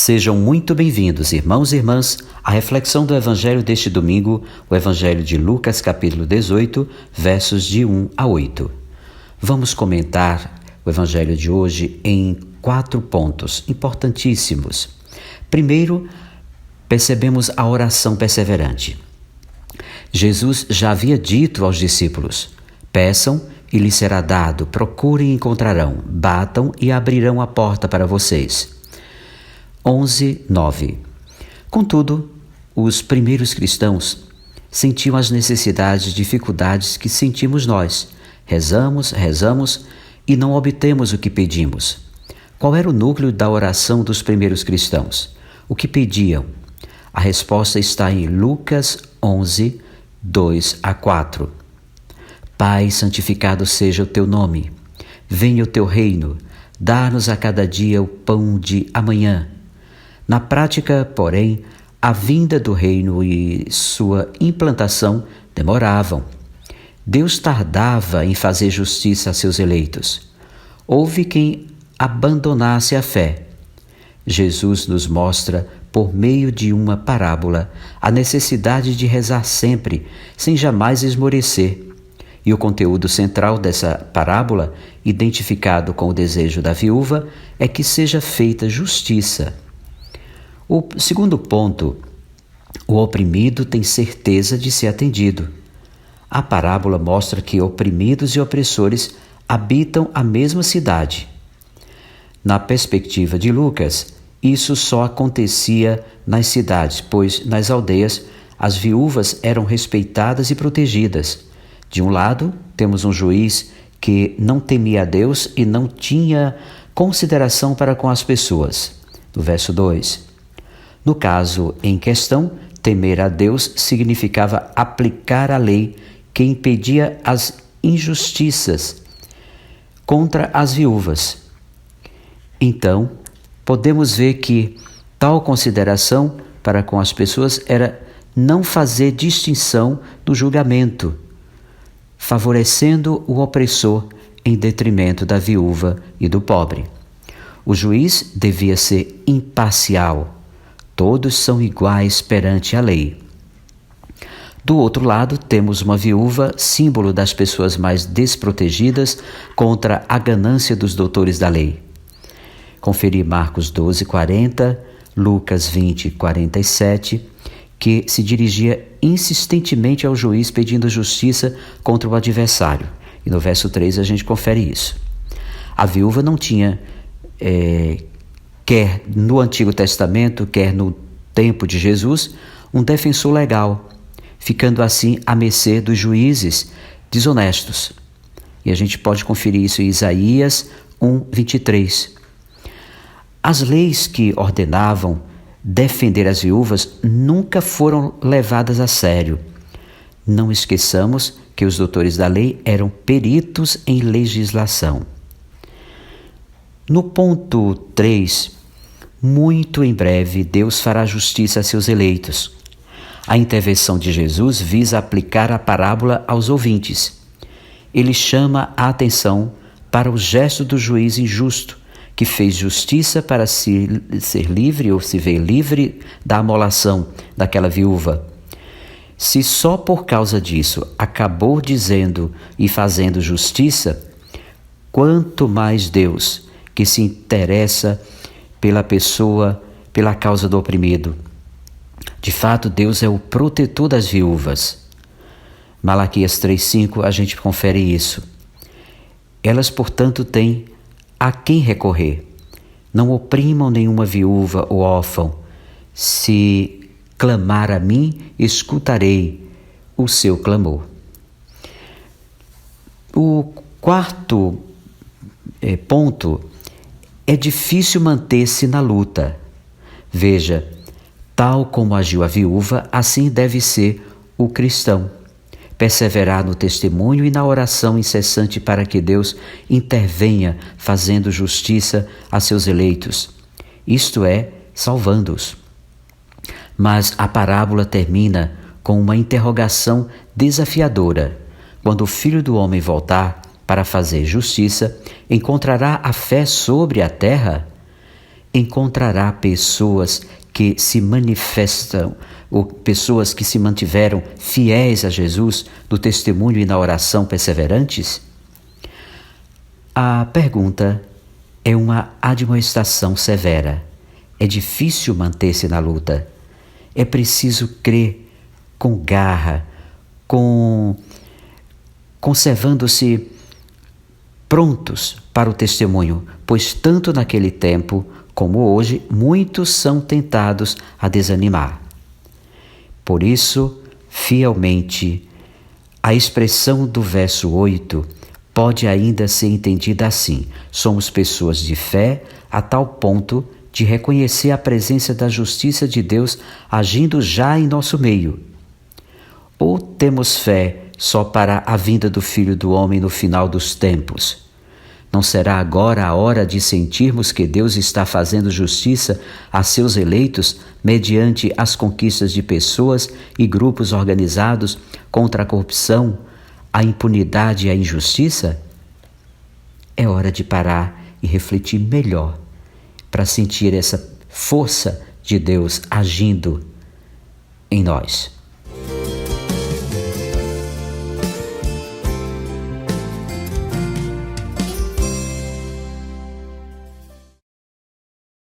Sejam muito bem-vindos, irmãos e irmãs, à reflexão do Evangelho deste domingo, o Evangelho de Lucas, capítulo 18, versos de 1 a 8. Vamos comentar o Evangelho de hoje em 4 pontos importantíssimos. Primeiro, percebemos a oração perseverante. Jesus já havia dito aos discípulos: peçam e lhes será dado, procurem e encontrarão, batam e abrirão a porta para vocês. 11:9. Contudo, os primeiros cristãos sentiam as necessidades e dificuldades que sentimos nós. Rezamos e não obtemos o que pedimos. Qual era o núcleo da oração dos primeiros cristãos? O que pediam? A resposta está em Lucas 11, 2 a 4. Pai, santificado seja o teu nome. Venha o teu reino. Dá-nos a cada dia o pão de amanhã. Na prática, porém, a vinda do reino e sua implantação demoravam. Deus tardava em fazer justiça a seus eleitos. Houve quem abandonasse a fé. Jesus nos mostra, por meio de uma parábola, a necessidade de rezar sempre, sem jamais esmorecer. E o conteúdo central dessa parábola, identificado com o desejo da viúva, é que seja feita justiça. O segundo ponto, o oprimido tem certeza de ser atendido. A parábola mostra que oprimidos e opressores habitam a mesma cidade. Na perspectiva de Lucas, isso só acontecia nas cidades, pois nas aldeias as viúvas eram respeitadas e protegidas. De um lado, temos um juiz que não temia a Deus e não tinha consideração para com as pessoas. No verso 2. No caso em questão, temer a Deus significava aplicar a lei que impedia as injustiças contra as viúvas. Então, podemos ver que tal consideração para com as pessoas era não fazer distinção no julgamento, favorecendo o opressor em detrimento da viúva e do pobre. O juiz devia ser imparcial. Todos são iguais perante a lei. Do outro lado, temos uma viúva, símbolo das pessoas mais desprotegidas contra a ganância dos doutores da lei. Conferir Marcos 12, 40, Lucas 20, 47, que se dirigia insistentemente ao juiz pedindo justiça contra o adversário. E no verso 3 a gente confere isso. A viúva não tinha, quer no Antigo Testamento, quer no tempo de Jesus, um defensor legal, ficando assim à mercê dos juízes desonestos. E a gente pode conferir isso em Isaías 1:23. As leis que ordenavam defender as viúvas nunca foram levadas a sério. Não esqueçamos que os doutores da lei eram peritos em legislação. No ponto 3, muito em breve Deus fará justiça a seus eleitos. A intervenção de Jesus visa aplicar a parábola aos ouvintes. Ele chama a atenção para o gesto do juiz injusto, que fez justiça para ser livre ou se ver livre da amolação daquela viúva. Se só por causa disso acabou dizendo e fazendo justiça, quanto mais Deus, que se interessa pela pessoa, pela causa do oprimido. De fato, Deus é o protetor das viúvas. Malaquias 3:5, a gente confere isso. Elas, portanto, têm a quem recorrer. Não oprimam nenhuma viúva ou órfão. Se clamar a mim, escutarei o seu clamor. O quarto ponto é difícil manter-se na luta. Veja, tal como agiu a viúva, assim deve ser o cristão. Perseverar no testemunho e na oração incessante para que Deus intervenha, fazendo justiça a seus eleitos, isto é, salvando-os. Mas a parábola termina com uma interrogação desafiadora. Quando o Filho do Homem voltar para fazer justiça, encontrará a fé sobre a terra? encontrará pessoas que se manifestam, ou pessoas que se mantiveram fiéis a Jesus no testemunho e na oração perseverantes? A pergunta é uma admoestação severa. É difícil manter-se na luta. É preciso crer com garra, conservando-se prontos para o testemunho, pois tanto naquele tempo como hoje, muitos são tentados a desanimar. Por isso, fielmente, a expressão do verso 8 pode ainda ser entendida assim: somos pessoas de fé a tal ponto de reconhecer a presença da justiça de Deus agindo já em nosso meio. Ou temos fé só para a vinda do Filho do Homem no final dos tempos? Não será agora a hora de sentirmos que Deus está fazendo justiça a seus eleitos mediante as conquistas de pessoas e grupos organizados contra a corrupção, a impunidade e a injustiça? É hora de parar e refletir melhor para sentir essa força de Deus agindo em nós.